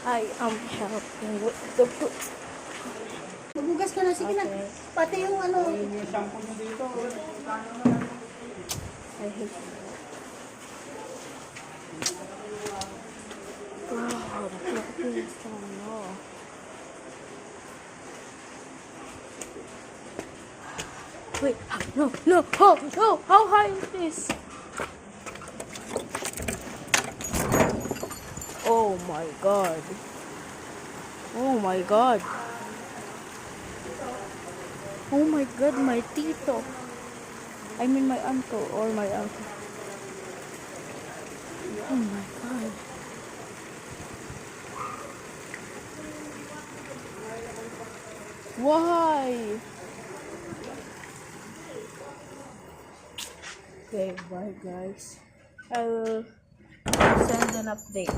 I am helping with the food. Magugas ka na, sige na. Okay. Pati yung ano. Yung shampoo nyo dito. I hate it. God, look at this. Oh no. Wait, no, no, oh, no, how high is this? Oh my god. Oh my god. Oh my god, my tito. I mean my uncle or my uncle. Oh my god. Why? Okay, bye guys. I will send an update.